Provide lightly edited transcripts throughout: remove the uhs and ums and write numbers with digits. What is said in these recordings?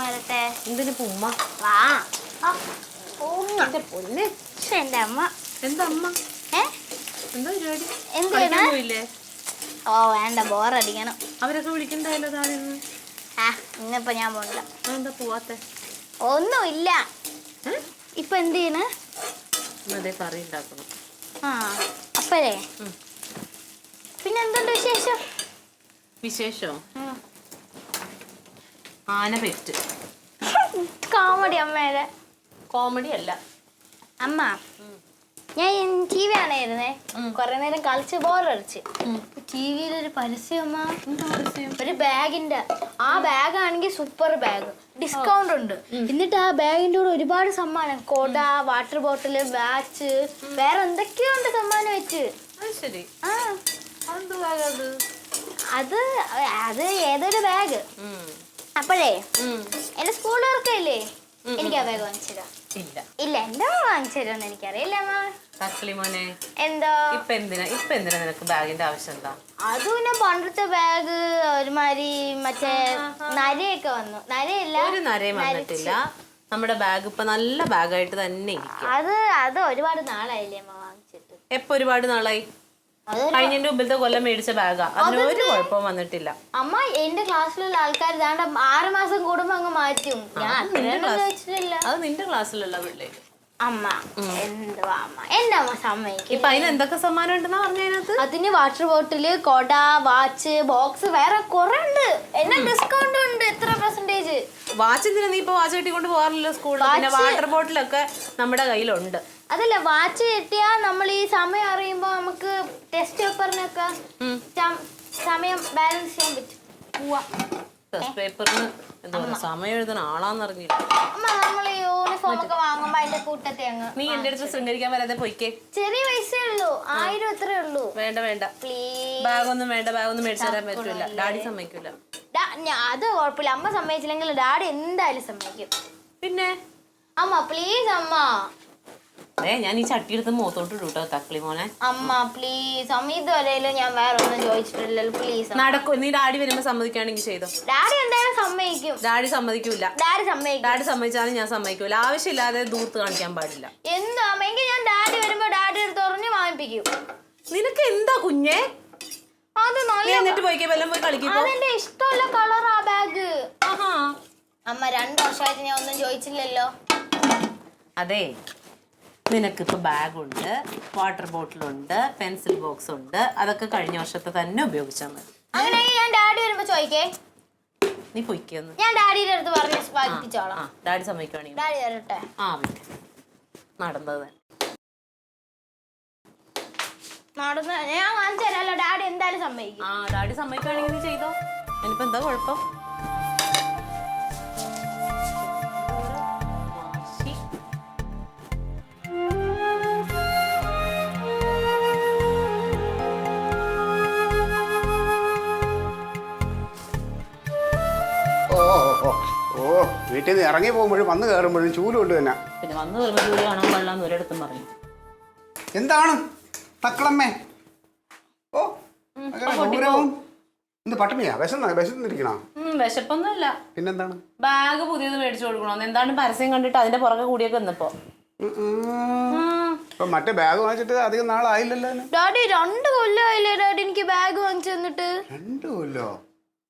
വരട്ടെ. എന്തിനു ഉമ്മ? വാ. എന്റെ പൊന്നെ. എന്റെ അമ്മ. എന്താ അമ്മ? എന്താ പരിപാടി? എന്തിനാ? ഓ വേണ്ട, ബോറടിക്കണം. അവരൊക്കെ വിളിക്കണ്ടായല്ലോ താഴെ. ഇന്നിപ്പോ ഞാൻ പോണില്ല. എന്താ പോവാത്തെ? ഒന്നുമില്ല. ഇപ്പൊ എന്ത് ചെയ്യണ്? അതെ, കറി ഉണ്ടാക്കണം. അപ്പഴേ പിന്നെ എന്തുണ്ട് വിശേഷം? വിശേഷോ? ആന പെറ്റ്. കോമഡി അമ്മേടെ. കോമഡി അല്ല അമ്മ. ഞാൻ ടി വി ആണായിരുന്നേ, കൊറേ നേരം കളിച്ച് ബോറടിച്ച്. ടിവിയിലൊരു പരസ്യം, ഒരു ബാഗിന്റെ. ആ ബാഗ് ആണെങ്കിൽ സൂപ്പർ ബാഗ്, ഡിസ്കൗണ്ട് ഉണ്ട്. എന്നിട്ട് ആ ബാഗിന്റെ കൂടെ ഒരുപാട് സമ്മാനം, കൊട, വാട്ടർ ബോട്ടില്, വാച്ച്, വേറെ എന്തൊക്കെയോ ഉണ്ട് സമ്മാനം വെച്ച്. അത് അത് ഏതൊരു ബാഗ്. അപ്പോഴേ എന്റെ സ്കൂൾ വർക്കല്ലേ, എനിക്ക് ആ ബാഗ് വാങ്ങിച്ചതാ. ഇല്ല, എന്റെ അമ്മ വാങ്ങിച്ചു തരുമെന്ന് എനിക്കറിയില്ല. എന്തോ ഇപ്പൊ എന്തിനാ നിനക്ക് ബാഗിന്റെ ആവശ്യം എന്താ? അത് പിന്നെ പണ്ടത്തെ ബാഗ് ഒരുമാതിരി മറ്റേ നരയൊക്കെ വന്നു. നരയില്ല, ഒരു നരയും വന്നിട്ടില്ല. നമ്മുടെ ബാഗ് ഇപ്പൊ നല്ല ബാഗായിട്ട് തന്നെ ഇരിക്കും. അത് ഒരുപാട് നാളായില്ലേ അമ്മ വാങ്ങിച്ചിട്ട്? എപ്പൊ ഒരുപാട് നാളായി? കഴിഞ്ഞതിന്റെ മുമ്പിലത്തെ കൊല്ലം മേടിച്ച ബാഗാ. അതിന് ഒരു കുഴപ്പവും വന്നിട്ടില്ല. അമ്മ, എന്റെ ക്ലാസ്സിലുള്ള ആൾക്കാർ 6 മാസം കൂടുമ്പോ അങ്ങ് മാറ്റും. ഞാൻ അത് നിന്റെ ക്ലാസ്സിലുള്ള പിള്ളേര്. അമ്മ എന്തുവാ അമ്മ, എന്റെ അമ്മ സമ്മതിക്കും. ഇപ്പൊ അതിന് എന്തൊക്കെ സമ്മാനം ഉണ്ടെന്നാ പറഞ്ഞതിനകത്ത്? അതിന് വാട്ടർ ബോട്ടില്, കൊട, വാച്ച്, ബോക്സ്, വേറെ കുറെ ഉണ്ട്. എന്നാ ഡിസ്കൗണ്ട് ഉണ്ട്. എത്ര പെർസെന്റേജ്? വാച്ച് എന്തിനാ നീ ഇപ്പൊ വാച്ച് കെട്ടിക്കൊണ്ട് പോകാറില്ലല്ലോ സ്കൂളിൽ? പിന്നെ വാട്ടർ ബോട്ടിലൊക്കെ നമ്മുടെ കയ്യിലുണ്ട്. അതല്ല, വാച്ച് കെട്ടിയാ നമ്മൾ ഈ സമയം അറിയുമ്പോ നമുക്ക് ടെസ്റ്റ് പേപ്പറിനൊക്കെ സമയം ബാലൻസ് ചെയ്യാൻ പറ്റും. ടെസ്റ്റ് പേപ്പറിന് സമയം എഴുതുന്ന ആളാന്നറിഞ്ഞില്ല. നമ്മള് യൂണിഫോം ഒക്കെ വാങ്ങുമ്പോ അതിന്റെ കൂട്ടത്തെ അങ്ങ്. നീ എന്റെ അടുത്ത് ശൃംഗരിക്കാൻ വരാതെ പോയിക്കേ. ചെറിയ പൈസയേ ഉള്ളൂ, 1000 എത്രേ ഉള്ളൂ. വേണ്ട ബാഗൊന്നും വേണ്ട, ബാഗൊന്നും മേടിച്ചു തരാൻ പറ്റൂല. ഡാഡി സമ്മതിക്കൂല. അത് കുഴപ്പമില്ല, അമ്മ സമ്മതിച്ചില്ലെങ്കിൽ ഡാഡി എന്തായാലും സമ്മതിക്കും. പിന്നെ അമ്മ പ്ലീസ് അമ്മ. ഞാൻ ഈ ചട്ടി എടുത്ത് മുഖത്തോട്ട് ഇടൂട്ടോ തക്കളി മോനെ. അമ്മ പ്ലീസ് അമ്മ, ഇതുവരെയിലും ഞാൻ വേറെ ഒന്നും ചോദിച്ചിട്ടില്ലല്ലോ. പ്ലീസ് നടക്കും. നീ ഡാഡി വരുമ്പോ സമ്മതിക്കുകയാണെങ്കിൽ ചെയ്തോ. ഡാഡി എന്തായാലും സമ്മതിക്കും. ഡാഡി സമ്മതിക്കൂല. ഡാഡി സമ്മതിച്ചാലും ഞാൻ സമ്മതിക്കൂല. ആവശ്യമില്ലാതെ ദൂർത്ത് കാണിക്കാൻ പാടില്ല. എന്താ അമ്മ, ഞാൻ ഡാഡി വരുമ്പോ ഡാഡി എടുത്ത് പറഞ്ഞ് വാങ്ങിപ്പിക്കും. നിനക്ക് എന്താ കുഞ്ഞേ? അത് എന്നിട്ട് പോയിക്കേ, വല്ലതും പോയി കളിക്കും. അതെന്റെ ഇഷ്ടമുള്ള കളർ ആ ബാഗ്. അമ്മ 2 വർഷമായിട്ട് ഞാൻ ഒന്നും ചോദിച്ചില്ലല്ലോ. അതെ, നിനക്കിപ്പോൾ ബാഗുണ്ട്, വാട്ടർ ബോട്ടിലുണ്ട്, പെൻസിൽ ബോക്സ് ഉണ്ട്. അതൊക്കെ കഴിഞ്ഞ വർഷത്തെ തന്നെ ഉപയോഗിച്ചാൽ മതി. അങ്ങനെയാണെങ്കിൽ ഞാൻ ഡാഡി വരുമ്പോ ചോദിക്കേ. നീ പൊയ്ക്കൊന്ന്. ഞാൻ ഡാഡിയുടെ അടുത്ത് പറഞ്ഞ് വാങ്ങിപ്പിച്ചോളാം. ഡാഡി സമ്മതിക്കുവാണെങ്കിൽ ഡാഡി വരട്ടെ. നടന്നത് ഞാൻ വാങ്ങിച്ചല്ലോ. ഡാഡി എന്തായാലും സമ്മതിക്കും. ഡാഡി സമ്മതിക്കുവാണെങ്കിൽ നീ ചെയ്തോ. എനിപ്പോ എന്താ കുഴപ്പം? വീട്ടിൽ നിന്ന് ഇറങ്ങി പോകുമ്പോഴും വന്ന് കയറുമ്പോഴും ചൂലുകൊണ്ട് തന്നെ. പിന്നെ വന്ന് കയറുമ്പോൾ ചൂല് കാണാൻ പാടില്ലാന്ന് ഒരിടത്തും പറയും. എന്താണ് തക്കളമ്മേ? എന്ത് പട്ടിണിയാ? വിശന്നിരിക്കണോ? വിശപ്പൊന്നുമില്ല. പിന്നെന്താണ്? ബാഗ് പുതിയത് മേടിച്ചു കൊടുക്കണോന്ന് എന്താണ് പരസ്യം കണ്ടിട്ട് അതിന്റെ പുറകെ കൂടിയൊക്കെ വന്നപ്പോ. മറ്റേ ബാഗ് വാങ്ങിച്ചിട്ട് അധികം നാളായില്ലല്ലോ. ഡാഡി 2 കൊല്ലമായില്ലേ ഡാഡി എനിക്ക് ബാഗ് വാങ്ങിച്ചു തന്നിട്ട്? 2 കൊല്ലോ?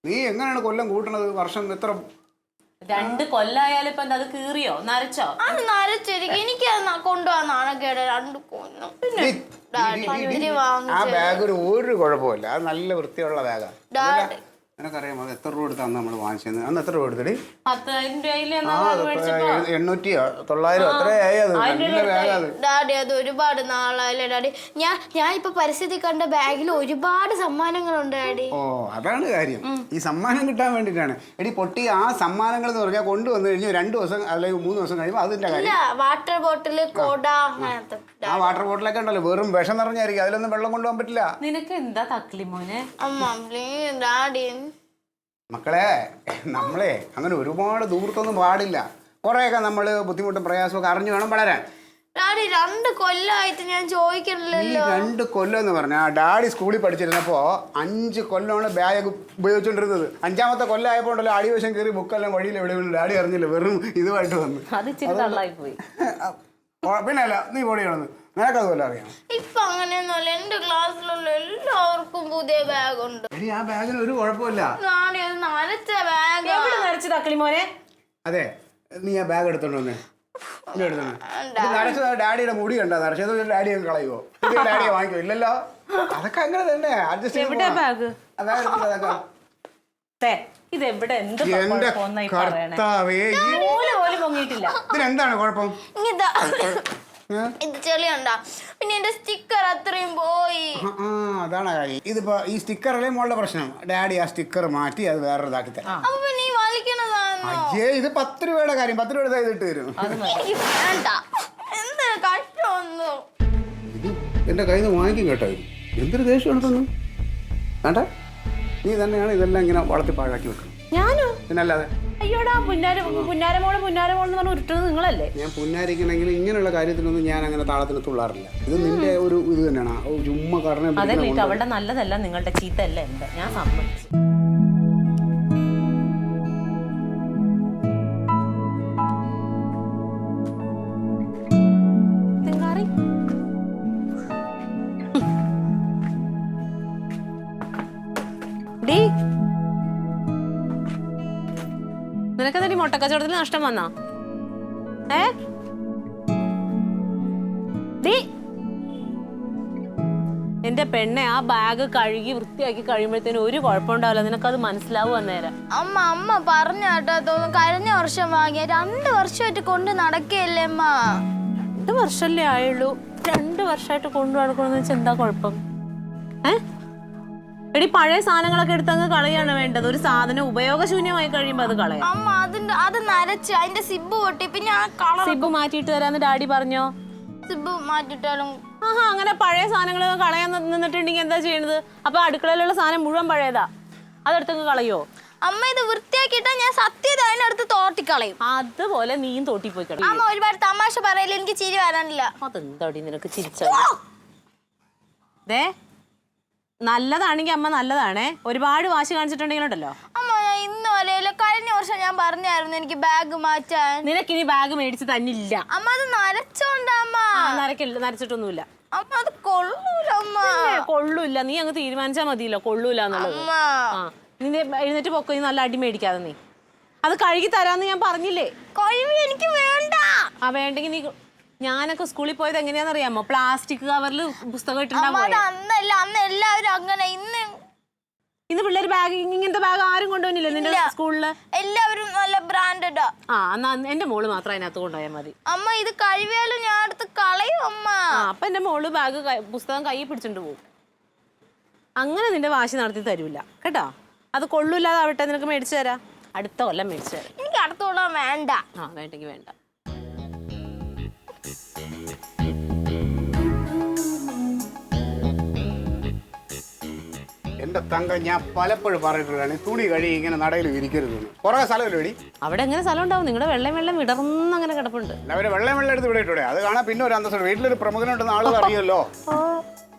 നീ എങ്ങനെയാണ് കൊല്ലം കൂട്ടണത്? വർഷം എത്ര? 2 കൊല്ലായാലും ഇപ്പൊ എന്താ, അത് കീറിയോ നരച്ചോ? അത് നരച്ചിരിക്കും. എനിക്ക് കൊണ്ടുപോകാൻ നാണക്കേട്. 2 കൊല്ലം. ആ ബാഗ് ഒരു കുഴപ്പമില്ല, അത് നല്ല വൃത്തിയുള്ള ബാഗാ. നിനക്കറിയാമോ അത് എത്ര രൂപ കൊടുത്താണ് നമ്മൾ വാങ്ങിച്ചത്? അന്ന് എത്ര രൂപ കൊടുത്തടി? 800 900 അത്രയായി. അത് നല്ല ബാഗാണ് ഡാഡി. അത് ഒരുപാട് നാളായില്ലേ ഡാഡി. ഞാൻ ഇപ്പൊ പരിസ്ഥിതി കണ്ട ബാഗിൽ ഒരുപാട് സമ്മാനങ്ങളുണ്ട് ഡാഡി. അതാണ് കാര്യം. ഈ സമ്മാനം കിട്ടാൻ വേണ്ടിട്ടാണ് എടി പൊട്ടി. ആ സമ്മാനങ്ങൾ എന്ന് പറഞ്ഞാൽ കൊണ്ടുവന്നു കഴിഞ്ഞാൽ 2 ദിവസം അല്ലെങ്കിൽ 3 ദിവസം കഴിയുമ്പോൾ അതിന്റെ കാര്യം. വാട്ടർ ബോട്ടില്, കൊട, അങ്ങനത്തെ. ആ വാട്ടർ ബോട്ടിലൊക്കെ ഉണ്ടല്ലോ, വെറും വിഷം നിറഞ്ഞായിരിക്കും. അതിലൊന്നും വെള്ളം കൊണ്ടുപോകാൻ പറ്റില്ല. നിനക്ക് എന്താ തക്കളി മോനെ? അമ്മ പ്ലീസ് ഡാഡി. മക്കളെ, നമ്മളെ അങ്ങനെ ഒരുപാട് ദൂരത്തൊന്നും പാടില്ല. കുറേയൊക്കെ നമ്മൾ ബുദ്ധിമുട്ടും പ്രയാസമൊക്കെ അറിഞ്ഞു വേണം വളരാൻ. ഡാഡി 2 കൊല്ലമായിട്ട് ഞാൻ ചോദിക്കണില്ലല്ലോ. 2 കൊല്ലം എന്ന് പറഞ്ഞാൽ ഡാഡി സ്കൂളിൽ പഠിച്ചിരുന്നപ്പോ 5 കൊല്ലമാണ് ബാഗ് ഉപയോഗിച്ചോണ്ടിരുന്നത്. 5ാമത്തെ കൊല്ലം ആയപ്പോ ഉണ്ടല്ലോ അടിവശം കയറി ബുക്കെല്ലാം വഴിയിൽ എവിടെ വീണ് ഡാഡി അറിഞ്ഞില്ല, വെറും ഇതുമായിട്ട് വന്നു. പിന്നെ അല്ല, നീ പൊടിയാണെന്ന് നിനക്കതുപോലെ അറിയാം. ഇപ്പൊ അങ്ങനെയൊന്നുമല്ല, എന്റെ ക്ലാസ്സിലുള്ള എല്ലാവർക്കും പുതിയ ബാഗ് ഉണ്ട്. ആ ബാഗിന് ഒരു കുഴപ്പമില്ല. നരച്ച ബാഗ്. അതെ, നീ ആ ബാഗ് എടുത്തോണ്ട് വന്നേ. നരച്ചത് ഡാഡിയുടെ മുടി കണ്ടാ നരച്ചത് ഡാഡി കളയുവോ? ഡാഡിയെ വാങ്ങിക്കോ? ഇല്ലല്ലോ, അതൊക്കെ അങ്ങനെ തന്നെ അഡ്ജസ്റ്റ് ചെയ്ത്. ഇതിനെന്താണ് കുഴപ്പം? ഇത് ചെളിയുണ്ടാ, പിന്നെ എന്റെ സ്റ്റിക്കർ അത്രയും പോയി. അതാണ് കാര്യം. ഇതിപ്പോ ഈ സ്റ്റിക്കറല്ലേ മോളുടെ പ്രശ്നം. ഡാഡി ആ സ്റ്റിക്കർ മാറ്റി അത് വേറെ ഇതാക്കി തരാം. അയ്യേ, ഇത് 10 രൂപയുടെ കാര്യം. 10 രൂപയുടെ ഇതിട്ട് തരും. ഇത് എന്റെ കയ്യിൽ നിന്ന് വാങ്ങിക്കും കേട്ടോ. എന്തൊരു ദേഷ്യമാണ് തന്നെ. വേണ്ട, നീ തന്നെയാണ് ഇതെല്ലാം ഇങ്ങനെ വളർത്തി പാഴാക്കി വെക്കണം. ഞാനോ? പിന്നല്ലാതെ. അയ്യോടാ, പുന്നാരമോള് എന്ന് പറഞ്ഞ ഉരുട്ടുന്നത് നിങ്ങളല്ലേ? ഞാൻ പുന്നാരിക്കണമെങ്കിൽ ഇങ്ങനെയുള്ള കാര്യത്തിനൊന്നും ഞാൻ അങ്ങനെ താളത്തിന് തുള്ളാറില്ല. ഇത് നിന്റെ ഒരു ഇത് തന്നെയാണ്. ചുമ്മാ കടനെ അവളുടെ നല്ലതല്ല, നിങ്ങളുടെ ചീത്തല്ല എന്താ, ഞാൻ സമ്മതിച്ചു. നിനക്കെന്താ മുട്ടക്കച്ചവടത്തിൽ നഷ്ടം വന്നാ? എന്റെ പെണ്ണെ, ആ ബാഗ് കഴുകി വൃത്തിയാക്കി കഴിയുമ്പോഴത്തേനും ഒരു കുഴപ്പമുണ്ടാവില്ല. നിനക്കത് മനസ്സിലാവും അന്നേരം. അമ്മ പറഞ്ഞാട്ടോ, കഴിഞ്ഞ വർഷം വാങ്ങിയ 2 വർഷമായിട്ട് കൊണ്ട് നടക്കുകയല്ലേ അമ്മ? 2 വർഷമല്ലേ ആയുള്ളൂ. 2 വർഷമായിട്ട് കൊണ്ടു നടക്കണമെന്ന് വെച്ചാൽ എന്താ കുഴപ്പം? എടി, പഴയ സാധനങ്ങളൊക്കെ എടുത്തങ്ങ് കളയാണ് വേണ്ടത്. ഒരു സാധനം ഉപയോഗശൂന്യമായി കഴിയുമ്പോ അത് കളയാം. അമ്മ അത് നരച്ച് അതിന്റെ സിബ് പൊട്ടി. പിന്നെ ആ കളർ സിബ് മാറ്റിയിട്ട് തരാന്ന് ഡാഡി പറഞ്ഞോ? സിബ് മാറ്റിട്ടാലും അങ്ങനെ പഴയ സാധനങ്ങൾ കളയാൻ നിന്നിട്ടുണ്ടെങ്കിൽ എന്താ ചെയ്യണത്? അപ്പൊ അടുക്കളയിലുള്ള സാധനം മുഴുവൻ പഴയതാ, അതെടുത്തങ്ങ് കളയോ? അമ്മ ഇത് വൃത്തിയാക്കിട്ടാ ഞാൻ സത്യത അതിനടുത്ത് തോട്ടിക്കളയും. അതുപോലെ നീയും തോട്ടി പോയി കളയും. അമ്മ ഒരുപാട് തമാശ പറയല്, എനിക്ക് ചിരി വരാനില്ല. അതെന്താടി നിനക്ക് ചിരിച്ചേ? നല്ലതാണെങ്കിൽ അമ്മ നല്ലതാണേ. ഒരുപാട് വാശി കാണിച്ചിട്ടുണ്ടെങ്കിലുണ്ടല്ലോ. അമ്മ, ഞാൻ ഇന്ന് വരെയല്ല, കഴിഞ്ഞ വർഷം ഞാൻ പറഞ്ഞായിരുന്നു എനിക്ക് ബാഗ് മാറ്റാൻ. നിനക്കിനി ബാഗ് മേടിച്ച് തന്നില്ല. അമ്മ അത് നരച്ചോണ്ടമ്മ. നരച്ചിട്ടൊന്നുമില്ല അമ്മ, അത് കൊള്ളൂല അമ്മ. കൊള്ളൂല്ല, നീ അങ്ങ് തീരുമാനിച്ചാ മതിയല്ലോ കൊള്ളൂല എന്നുള്ളത്. നിന്നെ എഴുന്നേറ്റ് പൊക്കോ, നീ നല്ല അടി മേടിക്കാതെ. നീ അത് കഴുകി തരാന്ന് ഞാൻ പറഞ്ഞില്ലേ? കഴുകി എനിക്ക് വേണ്ട. വേണ്ടെങ്കിൽ നീ, ഞാനൊക്കെ സ്കൂളിൽ പോയത് എങ്ങനെയാണെന്നറിയാമോ? പ്ലാസ്റ്റിക് കവറിൽ പുസ്തകം ഇട്ടുണ്ടാവും. അന്ന് എല്ലാവരും അങ്ങനെ. ഇന്ന് പിള്ളേർ ബാഗ്, ഇങ്ങനത്തെ ബാഗ് ആരും കൊണ്ടുപോകുന്നില്ല നിന്റെ സ്കൂളില്? എല്ലാവരും നല്ല ബ്രാൻഡഡാ. എന്നാ എന്റെ മോള് മാത്രം അതിനകത്ത് കൊണ്ടുപോയാൽ മതി. അമ്മ, ഇത് കഴിവാലും ഞാൻ അടുത്ത് കളയും അമ്മ. അപ്പൊ എന്റെ മോള് ബാഗ് പുസ്തകം കൈ പിടിച്ചോണ്ട് പോകും. അങ്ങനെ നിന്റെ വാശി നടത്തി തരൂല കേട്ടോ. അത് കൊള്ളൂല്ലാതാവട്ടെ, നിനക്ക് മേടിച്ചു തരാം. അടുത്ത കൊല്ലം മേടിച്ചു തരാം. എനിക്ക് അടുത്ത കൊല്ലം വേണ്ട. വേണ്ടെങ്കിൽ വേണ്ട. എന്റെ തങ്ക, ഞാൻ പലപ്പോഴും പറഞ്ഞിട്ടുള്ളതാണ് തുണി കഴുകി ഇങ്ങനെ നടയിൽ ഇരിക്കരുത്. കുറെ സ്ഥലമല്ലോ ഇടി. അവിടെ എങ്ങനെ സ്ഥലം ഉണ്ടാവും? നിങ്ങളുടെ വെള്ളം വിടർന്ന് അങ്ങനെ കിടപ്പുണ്ട്. അവര് വെള്ളം എടുത്ത് വിടയിട്ടൂടെ? അത് കാണാൻ പിന്നെ ഒരു അന്തസ്സുണ്ട്. വീട്ടിലൊരു പ്രമുഖനുണ്ടെന്ന് ആളുകൾ അറിയുമല്ലോ.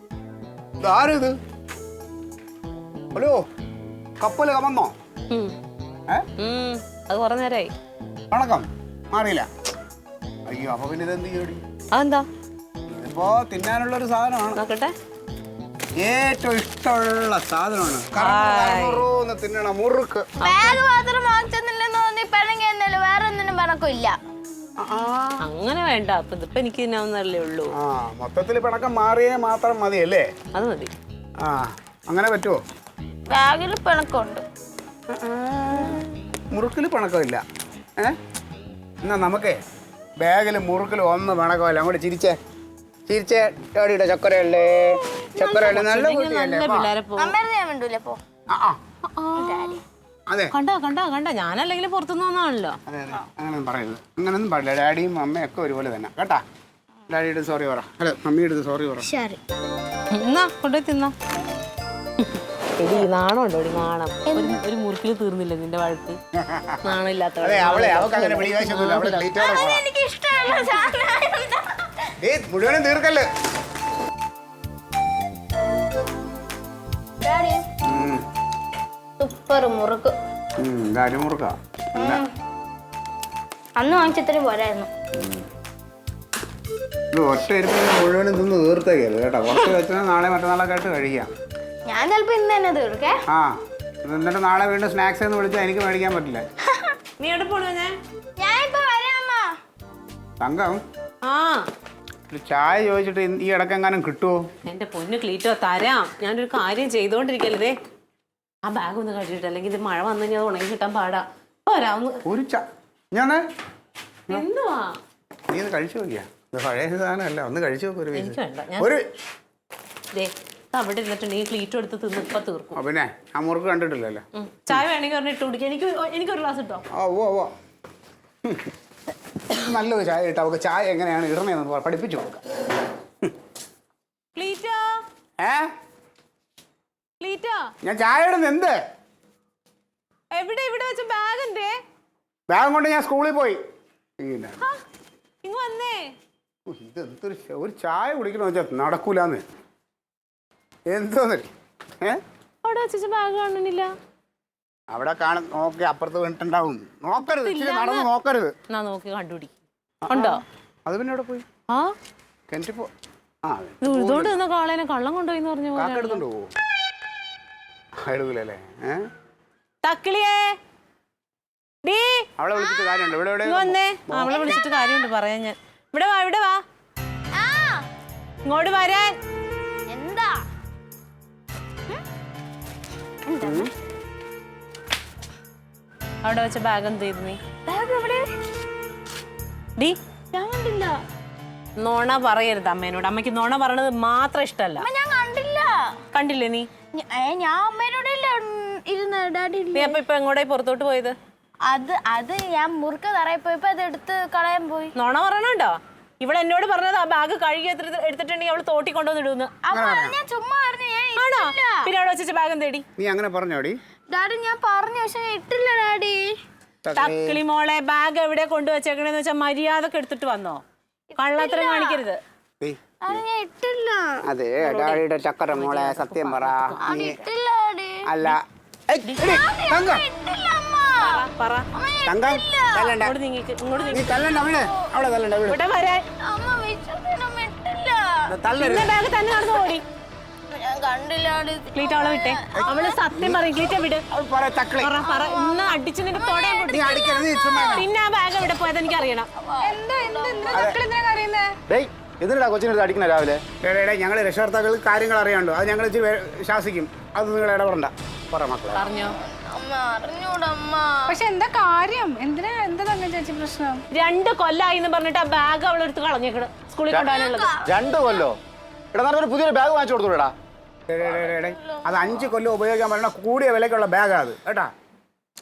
ആരിത്? ഹലോ, കപ്പല് കമന്നോ? അത് കുറെ നേരമായി. വണക്കം മാറിയില്ല. അയ്യോ, അപ്പൊ പിന്നെ ഇതെന്ത് ചെയ്യടി? അതെന്താ? ഇതിപ്പോ തിന്നാനുള്ളൊരു സാധനമാണ്. നോക്കട്ടെ. ഏറ്റവും ഇഷ്ടമുള്ള സാധനമാണ്. തിന്നണ മുറുക്ക്. ബാഗ് മാത്രം വാങ്ങിച്ചെന്നില്ലെന്ന് തോന്നി പിണങ്ങിയെന്നല്ലോ, വേറെ ഒന്നിനും പിണക്കില്ല. അങ്ങനെ വേണ്ട. അപ്പൊ ഇതിപ്പോ എനിക്ക് തിന്നാവുന്നല്ലേ ഉള്ളൂ. മൊത്തത്തിൽ പിണക്കം മാറിയേ മാത്രം മതിയല്ലേ? അത് മതി. അങ്ങനെ പറ്റുമോ? ബാഗിൽ പിണക്കമുണ്ട്, മുറുക്കിൽ പിണക്കമില്ല. എന്നാ നമുക്കേ ബാഗിൽ മുറുക്കിൽ ഒന്ന് പിണക്കമില്ല. അങ്ങോട്ട് ചിരിച്ചേ ഡാഡിയുടെ ചക്കരയല്ലേ നല്ല കുട്ടിയല്ലേ? അതെ, കണ്ട ഞാനല്ലെങ്കിൽ പുറത്തുനിന്ന് വന്നാണല്ലോ. അതെ അങ്ങനെ പറയുന്നത്. അങ്ങനൊന്നും പാടില്ല. ഡാഡിയും അമ്മയും ഒക്കെ ഒരുപോലെ തന്നെ കേട്ടാ. ഡാഡിയുടെ സോറി പറ. അല്ല, മമ്മിയുടെ സോറി പറ. എന്നാ കൊണ്ടുപോയി തിന്നോ. എടി, നാണം ഉണ്ടോ? നാണം. ഒരു മുറുക്കിൽ തീർന്നില്ല നിന്റെ വഴക്ക്. നാണം ഇല്ലാത്ത. മുഴുവനും തീർക്കല്ലേ. ഡാഡി സൂപ്പർ മുറുക്ക്. അരിമുറുക്ക അന്ന് വാങ്ങിച്ചത്രയും പോരായിരുന്നു. ഒറ്റ ഇരിപ്പിൽ മുഴുവനും തിന്ന് തീർത്തേക്കല്ലേ കേട്ടോ. കുറച്ച് വെച്ചാൽ നാളെ മറ്റന്നാളൊക്കെ ആയിട്ട് കഴിക്കാം. ഞാൻ ചിലപ്പോ ഇന്ന് തന്നെ തീർക്കേ. ആ എന്നിട്ട് നാളെ വീണ്ടും സ്നാക്സ് എന്ന് വിളിച്ചാൽ എനിക്ക് മേടിക്കാൻ പറ്റില്ല. നീ എവിടെ പോണു? ഞാൻ ഇപ്പൊ വരാമ്മ. തങ്കം ആ ഒരു ചായ ചോദിച്ചിട്ട് ഈ ഇടക്കെങ്ങാനും കിട്ടുമോ? എന്റെ പൊന്നു ക്ലീറ്റോ തരാം. ഞാനൊരു കാര്യം ചെയ്തോണ്ടിരിക്കല്ലേ. ആ ബാഗ് ഒന്ന് കഴിച്ചിട്ട്, അല്ലെങ്കിൽ ഇത് മഴ വന്നു കഴിഞ്ഞാൽ അത് ഉണങ്ങി കിട്ടാൻ പാടാ. പോരാ ഒന്ന് ഒരു ഞാൻ എന്തുവാ നീ ഇത് കഴിച്ചു നോക്കിയാ? ഇത് പഴയ സാധനമല്ല, ഒന്ന് കഴിച്ചു നോക്കും ഒരു എനിക്ക് വേണ്ട. ഞാൻ ഒരു അവിടെ ഇരുന്നിട്ടുണ്ടെങ്കിൽ ക്ലീറ്റോ എടുത്ത് തിന്ന് ഇപ്പൊ തീർക്കും. പിന്നെ ആ മുറുക്ക് കണ്ടിട്ടില്ലല്ലോ. ചായ വേണമെങ്കിൽ പറഞ്ഞിട്ട് ഇട്ട് കുടിക്കാം. എനിക്കൊരു ഗ്ലാസ് ഇട്ടോ. ഓ നല്ലൊരു ചായ ഇട്ട് അവൾക്ക് ചായ എങ്ങനെയാണ് ഇടണേന്ന് പഠിപ്പിച്ചു കൊടുക്കാം. ക്ലീറ്റോ ക്ലീറ്റോ ഞാൻ ചായ ഇടുന്ന എന്ത്? എവിടെ ഇവിടെ വെച്ച ബാഗ് എന്തേ? ബാഗും കൊണ്ട് ഞാൻ സ്കൂളിൽ പോയി. ഇങ്ങ് വന്നേ. ഇതെന്തൊരു ഒരു ചായ കുടിക്കണമെന്ന് വെച്ചാൽ നടക്കൂലെന്ന്. എന്തോന്നല്ലേ അവിടെ വെച്ച ബാഗ് കാണുന്നില്ല. അവിടെ കാണും. നോക്കി അപ്പുറത്ത് വീണിട്ടുണ്ടാവും. നോക്കരുത്, നടന്ന് നോക്കരുത്. എന്നാ നോക്കി കണ്ടുപിടി. ഉണ്ടോ? അത് പിന്നെ അവിടെ പോയി ആ കിണറ്റിപ്പോ. ആ ഇതോട് നിന്ന കാളേനെ കള്ളം കൊണ്ടുപോയി പറഞ്ഞു. കാക്കെടുത്തോണ്ട് പോവോ? എടുക്കൂലല്ലേ? തക്കിളിയേ ഡീ അവളെ വിളിച്ചിട്ട് കാര്യമുണ്ട്. ഇവിടെ ഇവിടെ വന്നേ. അവളെ വിളിച്ചിട്ട് കാര്യമുണ്ട് പറയാൻ. ഞാൻ ഇവിടെ വാ, ഇവിടെ വാ, ഇങ്ങോട്ട് വരാൻ. എന്താ അവിടെ വെച്ച ബാഗ് എന്ത് ചെയ്തു നീ? ബാഗ് എവിടെ? ഡീ ഞാൻ കണ്ടില്ല. നോണ പറയരുത് അമ്മേനോട്. അമ്മയ്ക്ക് നോണ പറയണത് മാത്രം ഇഷ്ടല്ല. ഞാൻ കണ്ടില്ല. കണ്ടില്ലേ നീ? ഞാൻ അമ്മേനോടല്ലേ ഇരുന്ന. ഡാഡി നീ അപ്പൊ ഇപ്പൊ എങ്ങോട്ടായി പുറത്തോട്ട് പോയത്? അത് ഞാൻ മുറുക്ക തറയിൽ പോയപ്പോ അത് എടുത്ത് കളയാൻ പോയി. നോണ പറയണുണ്ടോ? ഇവിടെ എന്നോട് പറഞ്ഞത് ആ ബാഗ് കഴുകി എടുത്തിട്ടുണ്ടെങ്കിൽ അവള് തോട്ടി കൊണ്ടുവന്ന് ഇടുന്നു. ഞാൻ ചുമ്മാ പറഞ്ഞു. ആണോ? പിന്നെ അവിടെ വെച്ച ബാഗ് എന്തേടി? നീ അങ്ങനെ പറഞ്ഞോടി? ഡാഡി ഞാൻ പറഞ്ഞു, പക്ഷെ ഇട്ടില്ല ഡാഡി. തക്കിളി മോളെ, ബാഗ് എവിടെ കൊണ്ടുവച്ചേക്കണെന്ന് വെച്ചാൽ മര്യാദക്ക് എടുത്തിട്ട് വന്നോ. കള്ളത്തരം കാണിക്കരുത്. ഞാൻ ഇട്ടില്ല. അതെ ഡാഡിയുടെ ചക്കര മോളെ, സത്യം പറ. ഇട്ടില്ല ഡാഡി. അല്ല പറ. ഇങ്ങോട്ട് നീങ്ങിക്ക്, ഇങ്ങോട്ട് നീങ്ങി. ഇവിടെ വരാൻ. അമ്മ വിശ്വസിക്കണം, ഇട്ടില്ല. പിന്നെ ബാഗ് തന്നെ നടന്നു പോടി. ഞാൻ കണ്ടില്ല. ക്ലീറ്റ അവളെ വിട്ടെ. അവള് സത്യം പറയും. ക്ലീറ്റ വിട്. പറ. ഇന്ന് അടിച്ചു നിന്റെ തൊടയും പൊട്ടി. പിന്നെ ആ ബാഗ് എവിടെ പോയത് എനിക്ക് അറിയണം. എന്തിനാ കൊച്ചിനെ അടിക്കണ രാവിലെ? ഞങ്ങൾ രക്ഷകർത്താക്കൾക്ക് കാര്യങ്ങൾ അറിയാണ്ടോ, അത് ഞങ്ങൾ ശാസിക്കും. അത് നിങ്ങൾ ഇടപെടണ്ട. പറ മക്കളെ. പറഞ്ഞോ. അമ്മ അറിഞ്ഞൂടമ്മ. പക്ഷെ എന്താ കാര്യം? എന്താ തന്നെ ചേച്ചി പ്രശ്നം? 2 കൊല്ലായി എന്ന് പറഞ്ഞിട്ട് ആ ബാഗ് അവളെടുത്ത് കളഞ്ഞേക്കണ് സ്കൂളിൽ കൊണ്ടുപോകാനുള്ളത്. 2 കൊല്ലോ? എടാ ഒരു പുതിയൊരു ബാഗ് വാങ്ങിച്ചു കൊടുത്തൂടാ. അത് 5 കൊല്ലം ഉപയോഗിക്കാൻ പറ്റുന്ന കൂടിയ വിലക്കുള്ള ബാഗാ അത് കേട്ടാ.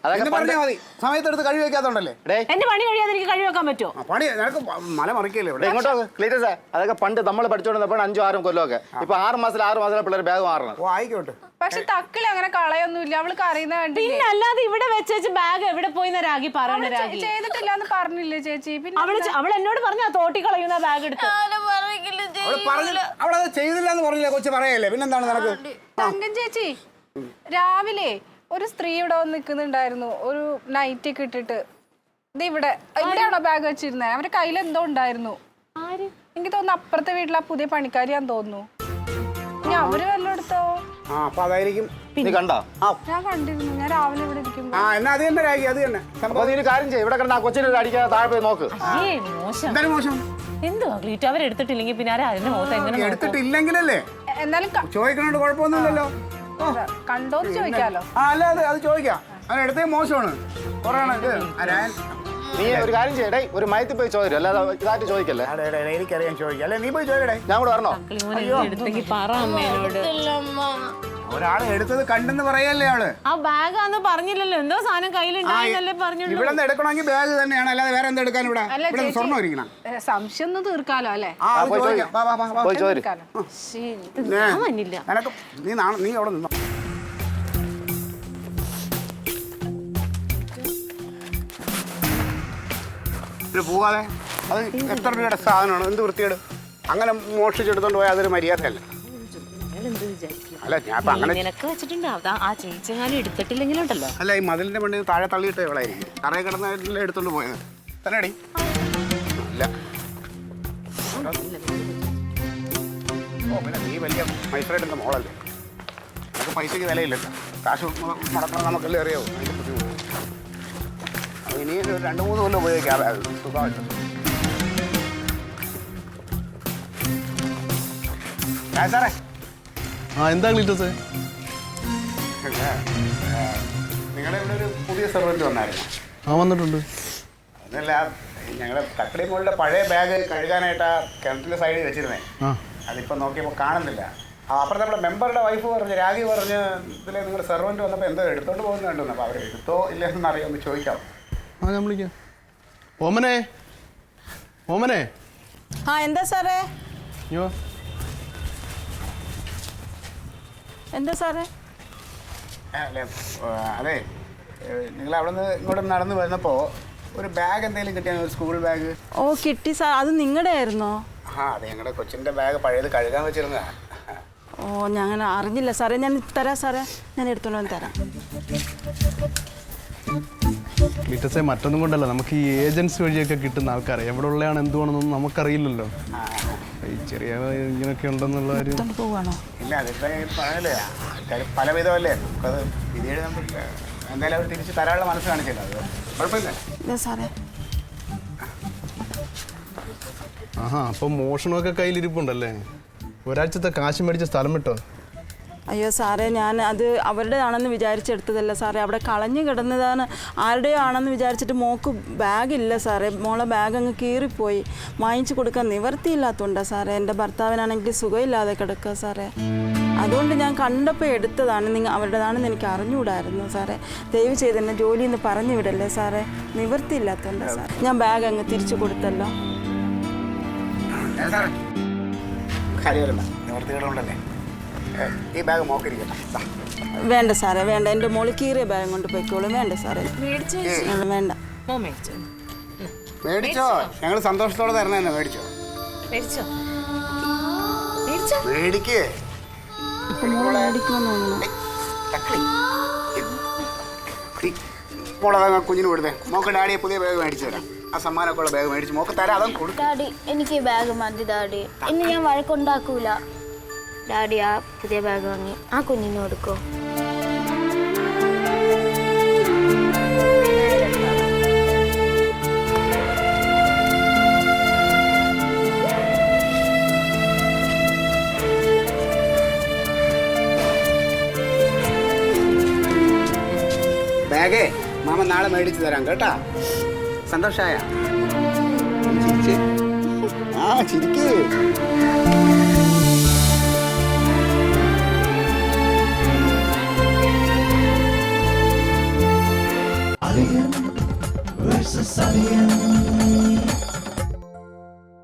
അതൊക്കെ പറഞ്ഞാൽ മതി. സമയത്തെടുത്ത് കഴിവ് വെക്കാത്തോണ്ടല്ലേ. എന്റെ പണി കഴിയാതെ എനിക്ക് കഴിവ് വെക്കാൻ പറ്റുമോ? പണി നിനക്ക് മല മറിക്കല്ലേ ഇവിടെ. ഇങ്ങോട്ടോ ക്ലീറ്റസേ, അതൊക്കെ പണ്ട് നമ്മൾ പഠിച്ചോണ്ടിരുന്നപ്പോൾ 5-6 കൊല്ലമൊക്കെ. ഇപ്പൊ 6 മാസത്തിലെ പിള്ളേർ ബാഗ് മാറണം. ഓ ആയിക്കോട്ടെ. പക്ഷെ തക്കിളി അങ്ങനെ കളയൊന്നുമില്ല. അവള് കറിയുന്ന കണ്ടില്ലേ? പിന്നെ അല്ലാതെ ഇവിടെ വെച്ച് ബാഗ് എവിടെ പോയി രാഗി പറയണ. രാഗി ചെയ്തിട്ടില്ല എന്ന് പറഞ്ഞില്ലേ ചേച്ചി? പിന്നെ അവൾ എന്നോട് പറഞ്ഞ തോട്ടി കളയുന്ന ബാഗ് എടുത്ത്. അവളത് ചെയ്തില്ല എന്ന് പറഞ്ഞില്ല. കൊച്ചു പറയല്ലേ, പിന്നെന്താണ് നിനക്ക്? തങ്കം ചേച്ചി, രാവിലെ ഒരു സ്ത്രീ ഇവിടെ വന്ന് നിൽക്കുന്നുണ്ടായിരുന്നു, ഒരു നൈറ്റ് ഒക്കെ ഇട്ടിട്ട്. ഇത് ഇവിടെയാണോ ബാഗ് വെച്ചിരുന്നത്? അവരുടെ കയ്യിൽ എന്തോ ഉണ്ടായിരുന്നു. എനിക്ക് തോന്നുന്നു അപ്പുറത്തെ വീട്ടിലെ പുതിയ പണിക്കാരിയാന്ന് തോന്നുന്നു. ഞാൻ അവര് വല്ലതും എടുത്തോ? അപ്പൊ അതായിരിക്കും. നീ കണ്ടോ? ഞാൻ കണ്ടിരുന്നു. ഞാൻ രാവിലെ ഇവിടെ ഇരിക്കുമ്പോ. എന്നാ അത് തന്നെ രാഗി, അത് തന്നെ. അപ്പൊ നീ ഒരു കാര്യം ചെയ്യും, ഇവിടെ കിടന്ന ആ കൊച്ചിനെ അടിക്കാൻ താഴെ പോയി നോക്ക്. മോശം. എന്തായാലും മോശം. എന്തുവാ ക്ലീറ്റ് അവരെടുത്തിട്ടില്ലെങ്കിൽ പിന്നെ ആരാ അതിന്റെ മുഖത്ത് എങ്ങനെ എടുത്തിട്ടില്ലെങ്കിലല്ലേ എന്നാലും ചോദിക്കണോണ്ട് കുഴപ്പമൊന്നുമില്ലല്ലോ. കണ്ടോന്ന് ചോദിക്കാലോ. അല്ല അത് ചോദിക്കാം. അതിനെടുത്തേ മോശമാണ്. നീ ഒരു കാര്യം ചെയ്യടേ, ഒരു മയത്തിൽ പോയി ചോദിക്കും, അല്ലാതെ ഇതായിട്ട് ചോദിക്കല്ലേ. എനിക്കറിയാൻ ചോദിക്കാം. അല്ലെ നീ പോയി ചോദിക്കടേ. ഞാൻ കൂടെ പറഞ്ഞോ? പറ അമ്മേനോട്. ഒരാള് എടുത്തത് കണ്ടെന്ന് പറയല്ലേ ആള്. ആ ബാഗ് ആന്ന് പറഞ്ഞില്ലല്ലോ. എന്തോ സാധനം കയ്യിലുണ്ടായെന്നല്ലേ പറഞ്ഞു. ഇവിടെ നിന്ന് എടുക്കണമെങ്കിൽ ബാഗ് തന്നെയാണ്, അല്ലാതെ വേറെ എന്താ എടുക്കാൻ? ഇവിടെ സ്വർണ്ണം ഇരിക്കണം. സംശയം ഒന്ന് തീർക്കാലോ അല്ലേ? പോയി ചോദിക്കും. നിനക്ക് നീ അവിടെ നിന്നോ. പോകാതെ അത് എത്ര രൂപയുടെ സാധനമാണ്? എന്ത് വൃത്തിയേട്. അങ്ങനെ മോഷ്ടിച്ചെടുത്തോണ്ട് പോയാൽ അതൊരു മര്യാദയല്ല. അയാളെന്ത് വിചാരിക്കും? അല്ല ഞാൻ ഇപ്പം അങ്ങനെ നിനക്ക് വെച്ചിട്ടുണ്ട് അതാ ആ ചേച്ചിങ്ങാനും എടുത്തിട്ടില്ലെങ്കിലുണ്ടല്ലോ. അല്ല ഈ മതിലിൻ്റെ മണ്ണിൽ താഴെ തള്ളിയിട്ട് എവളായിരിക്കും തറയെ കിടന്നെല്ലാം എടുത്തോണ്ട് പോയത് തന്നെടി. അല്ല ഓ പിന്നെ നീ വലിയ മൈസൂരായിട്ടെൻ്റെ മോളല്ലേ, നമുക്ക് പൈസയ്ക്ക് വിലയില്ലല്ലോ, കാശ് മുടക്കണം നമുക്കെല്ലാം അറിയാവൂ. അതിൻ്റെ ബുദ്ധിമുട്ട് അത് ഇനി ഒരു 2-3 കൊല്ലം ഉപയോഗിക്കാം സുഖമായിട്ട്. സാറേ എന്താ ക്ലീറ്റസേ? നിങ്ങളുടെ ഇവിടെ ഒരു പുതിയ സെർവൻറ്റ് വന്നായിരുന്നു. വന്നിട്ടുണ്ട്. അതല്ല ഞങ്ങളുടെ തക്കടി മുകളിലെ പഴയ ബാഗ് കഴുകാനായിട്ട് ആ കിണറ്റിൻ്റെ സൈഡിൽ വെച്ചിരുന്നേ. അതിപ്പോൾ നോക്കിയപ്പോൾ കാണുന്നില്ല. അപ്പുറത്തെ നമ്മുടെ മെമ്പറുടെ വൈഫ് പറഞ്ഞ് രാഗി പറഞ്ഞ് ഇതിൽ നിങ്ങൾ സെർവൻറ്റ് വന്നപ്പോൾ എന്തോ എടുത്തോണ്ട് പോകുന്നുണ്ടെന്ന്. അപ്പോൾ അവർ എടുത്തോ ഇല്ലെന്ന് അറിയാം, ഒന്ന് ചോദിക്കാം. ഞാൻ വിളിക്കാം. ഓമനെ ഓമനെ. എന്താ സാറേ? അയ്യോ എന്താ സാറേ? അല്ലേ അതെ, നിങ്ങൾ അവിടെ നിന്ന് ഇങ്ങോട്ട് നടന്ന് വരുന്നപ്പോൾ ഒരു ബാഗ് എന്തെങ്കിലും കിട്ടിയാൽ, ഒരു സ്കൂൾ ബാഗ്. ഓ കിട്ടി സാർ. അത് നിങ്ങളുടെ ആയിരുന്നോ? അത് ഞങ്ങളുടെ കൊച്ചിൻ്റെ ബാഗ് പഴയത് കഴുകാൻ വെച്ചിരുന്നതാണ്. ഓ ഞാൻ അറിഞ്ഞില്ല സാറേ. ഞാൻ തരാം സാറേ, ഞാൻ എടുത്തോണ്ട് വന്ന് തരാം. ക്ലീറ്റസേ മറ്റൊന്നും കൊണ്ടല്ല, നമുക്ക് ഈ ഏജൻസി വഴിയൊക്കെ കിട്ടുന്ന ആൾക്കാരെ എവിടെ ഉള്ളതാണ് എന്തുവാണെന്നൊന്നും നമുക്കറിയില്ലല്ലോ. ഈ ചെറിയ ഇങ്ങനെയൊക്കെ ഉണ്ടെന്നുള്ള കാര്യം പോവാണോ? ഇല്ല അതിപ്പോൾ പറഞ്ഞല്ലേ ആൾക്കാർ പല വിധമല്ലേ, നമുക്കത് പിന്നീട് നമുക്ക് എന്തായാലും അവർ തിരിച്ച് തരാനുള്ള മനസ്സ് കാണിച്ചില്ല. അത് കുഴപ്പമില്ല സാറേ. അപ്പം മോഷണമൊക്കെ കയ്യിലിരിപ്പുണ്ടല്ലേ? ഒരാഴ്ചത്തെ കാശ് മേടിച്ച സ്ഥലം വിട്ടോ? അയ്യോ സാറേ, ഞാൻ അത് അവരുടേതാണെന്ന് വിചാരിച്ചെടുത്തതല്ല സാറേ. അവിടെ കളഞ്ഞു കിടന്നതാണ്, ആരുടെയോ ആണെന്ന് വിചാരിച്ചിട്ട് മോക്ക് ബാഗില്ല സാറേ. മോളെ ബാഗ് അങ്ങ് കീറിപ്പോയി. വാങ്ങിച്ചു കൊടുക്കാൻ നിവർത്തിയില്ലാത്തതുകൊണ്ടാണ് സാറേ. എൻ്റെ ഭർത്താവിനാണെങ്കിൽ സുഖമില്ലാതെ കിടക്കുക സാറേ. അതുകൊണ്ട് ഞാൻ കണ്ടപ്പോൾ എടുത്തതാണ്. നിങ്ങൾ അവരുടേതാണെന്ന് എനിക്ക് അറിഞ്ഞുകൂടായിരുന്നു സാറേ. ദയവ് ചെയ്ത് എന്നെ ജോലിയിൽ നിന്ന് പറഞ്ഞു വിടല്ലേ സാറേ. നിവർത്തിയില്ലാത്തതുകൊണ്ടാണ് സാറേ. ഞാൻ ബാഗ് അങ്ങ് തിരിച്ചു കൊടുത്തല്ലോ. കാര്യമല്ല, നിവർത്തികളുണ്ടല്ലേ. ഈ ബാഗ് മോക്കിരിക്കട്ടെ. വേണ്ട സാറേ, വേണ്ട. എൻ്റെ മോള് കീറിയ ബാഗ് കൊണ്ട് പോയിക്കോളും. വേണ്ട സാറേ, വേണ്ട. മേടിച്ചോ, ഞങ്ങൾ സന്തോഷത്തോടെ തരണേ. മേടിച്ചോ മേടിക്കേ. മോളെ കുഞ്ഞിന് കൊടുത്തേ. മോക്ക് ഡാഡിയെ പുതിയ ബാഗ് മേടിച്ചു തരാം. ആ സമ്മാനമൊക്കെ ഉള്ള ബാഗ് മേടിച്ച് മോക്ക് തരാം. അതും കൊടുക്കും. ഡാഡി എനിക്ക് ബാഗ് മതി ഡാഡി. ഇന്ന് ഞാൻ വഴക്കുണ്ടാക്കൂല. ഡാഡി ആ പുതിയ ബാഗ് വാങ്ങി ആ കുഞ്ഞിന് കൊടുക്കോ? ബാഗേ മാമ നാളെ മേടിച്ചു തരാം കേട്ടാ. സന്തോഷായ? ചിരിക്കേ.